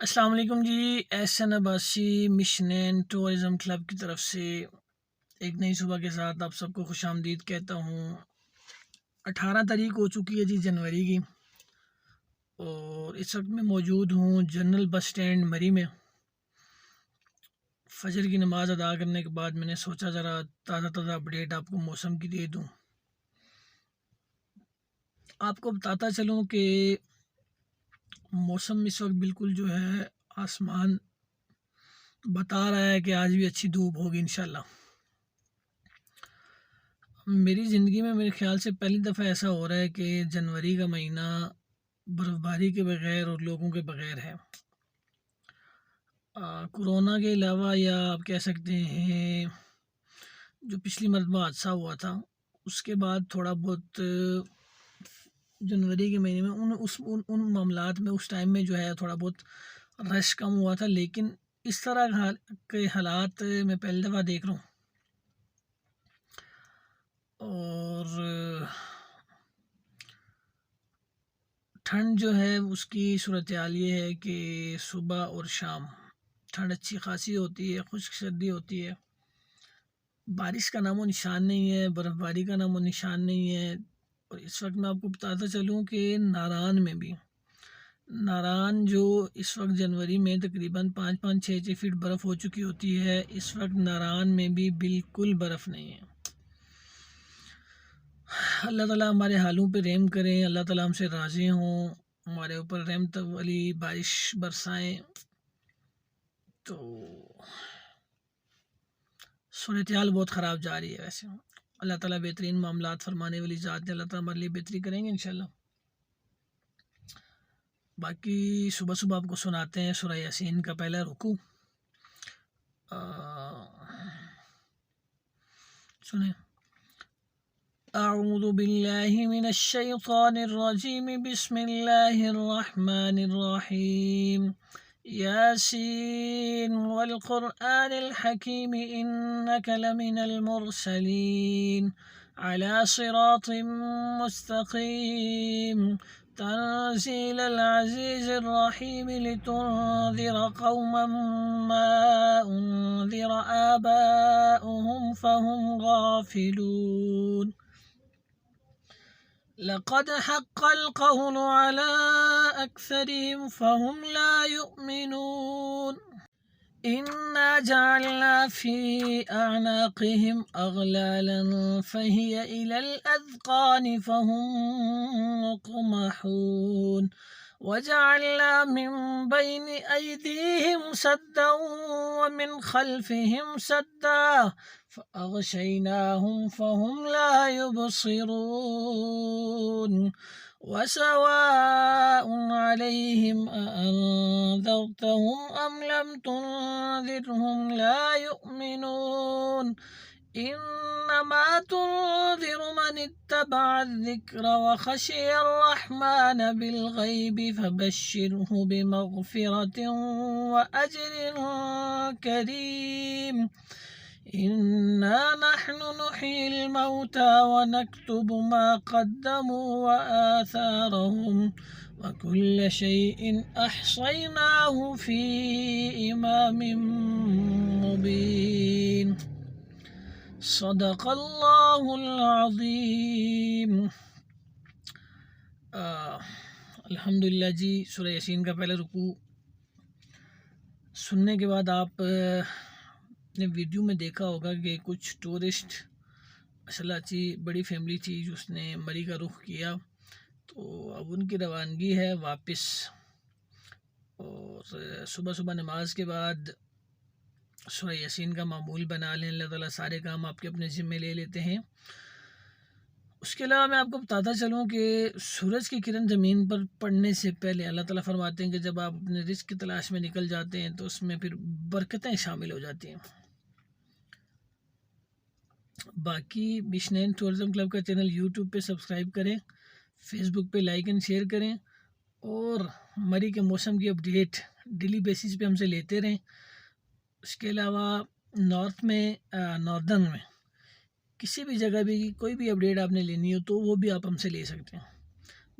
السلام علیکم جی، Ahsan Abbasi mission and tourism club کی طرف سے ایک نئی صبح کے ساتھ آپ سب کو خوش آمدید کہتا ہوں۔ 18 تاریخ ہو چکی ہے جی جنوری کی، اور اس وقت میں موجود ہوں جنرل بس سٹینڈ مری میں۔ فجر کی نماز ادا کرنے کے بعد میں نے سوچا ذرا تازہ اپڈیٹ آپ کو موسم کی دے دوں۔ آپ کو بتاتا چلوں کہ موسم اس وقت بالکل جو ہے آسمان بتا رہا ہے کہ آج بھی اچھی دھوپ ہوگی انشاءاللہ۔ میری زندگی میں میرے خیال سے پہلی دفعہ ایسا ہو رہا ہے کہ جنوری کا مہینہ برف باری کے بغیر اور لوگوں کے بغیر ہے۔ کورونا کے علاوہ، یا آپ کہہ سکتے ہیں جو پچھلی مرتبہ حادثہ ہوا تھا اس کے بعد تھوڑا بہت جنوری کے مہینے میں ان معاملات میں اس ٹائم میں جو ہے تھوڑا بہت رش کم ہوا تھا، لیکن اس طرح کے حالات میں پہلی دفعہ دیکھ رہا ہوں۔ اور ٹھنڈ جو ہے اس کی صورتحال یہ ہے کہ صبح اور شام ٹھنڈ اچھی خاصی ہوتی ہے، خشک سردی ہوتی ہے، بارش کا نام و نشان نہیں ہے، برف باری کا نام و نشان نہیں ہے۔ اور اس وقت میں آپ کو بتاتا چلوں کہ ناران جو اس وقت جنوری میں تقریباً 5-6 فٹ برف ہو چکی ہوتی ہے، اس وقت ناران میں بھی بالکل برف نہیں ہے۔ اللہ تعالیٰ ہمارے حالوں پہ رحم کریں، اللہ تعالیٰ ہم سے راضی ہوں، ہمارے اوپر رحمت والی بارش برسائیں۔ تو صورتحال بہت خراب جا رہی ہے ویسے۔ اللہ تعالیٰ بہترین معاملات فرمانے والی ذات ہے، اللہ تعالیٰ ہمارے لیے بہتری کریں گے انشاءاللہ۔ باقی صبح آپ کو سناتے ہیں سورہ یاسین کا پہلا رکوع۔ سنیں، اعوذ باللہ من الشیطان الرجیم، بسم اللہ الرحمن الرحیم، یاسین والقرآن الحکیم انک لمن المرسلین علی صراط مستقیم تنزیل العزیز الرحیم لتنذر قوما ما انذر آباؤهم فهم غافلون لقد حق القول على أكثرهم فهم لا يؤمنون إنا جعلنا في أعناقهم أغلالا فهي إلى الأذقان فهم مقمحون وجعلنا من بين أيديهم سدا ومن خلفهم سدا فأغشيناهم فهم لا يبصرون وسواء عليهم أأنذرتهم أم لم تنذرهم لا يؤمنون إنما تنذر من اتبع الذكر وخشي الرحمن بالغيب فبشره بمغفرة وأجر كريم إنا نحن نحيي الموتى ونكتب ما قدموا وآثارهم وكل شيء أحصيناه في إمام مبين صدق اللہ العظیم۔ الحمدللہ جی، سورہ یاسین کا پہلا رکوع سننے کے بعد آپ نے ویڈیو میں دیکھا ہوگا کہ کچھ ٹورسٹ ماشاءاللہ اچھی بڑی فیملی تھی جس نے مری کا رخ کیا، تو اب ان کی روانگی ہے واپس۔ اور صبح نماز کے بعد سورہ یاسین کا معمول بنا لیں، اللہ تعالیٰ سارے کام آپ کے اپنے ذمے لے لیتے ہیں۔ اس کے علاوہ میں آپ کو بتاتا چلوں کہ سورج کی کرن زمین پر پڑنے سے پہلے اللہ تعالیٰ فرماتے ہیں کہ جب آپ اپنے رزق کی تلاش میں نکل جاتے ہیں تو اس میں پھر برکتیں شامل ہو جاتی ہیں۔ باقی مشن اینڈ ٹورزم کلب کا چینل یوٹیوب پہ سبسکرائب کریں، فیس بک پہ لائک اینڈ شیئر کریں، اور مری کے موسم کی اپڈیٹ ڈیلی بیسس پہ ہم سے لیتے رہیں۔ اس کے علاوہ ناردرن میں کسی بھی جگہ بھی کوئی بھی اپڈیٹ آپ نے لینی ہو تو وہ بھی آپ ہم سے لے سکتے ہیں۔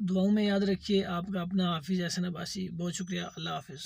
دعاؤں میں یاد رکھیے۔ آپ کا اپنا حافظ احسن عباسی، بہت شکریہ، اللہ حافظ۔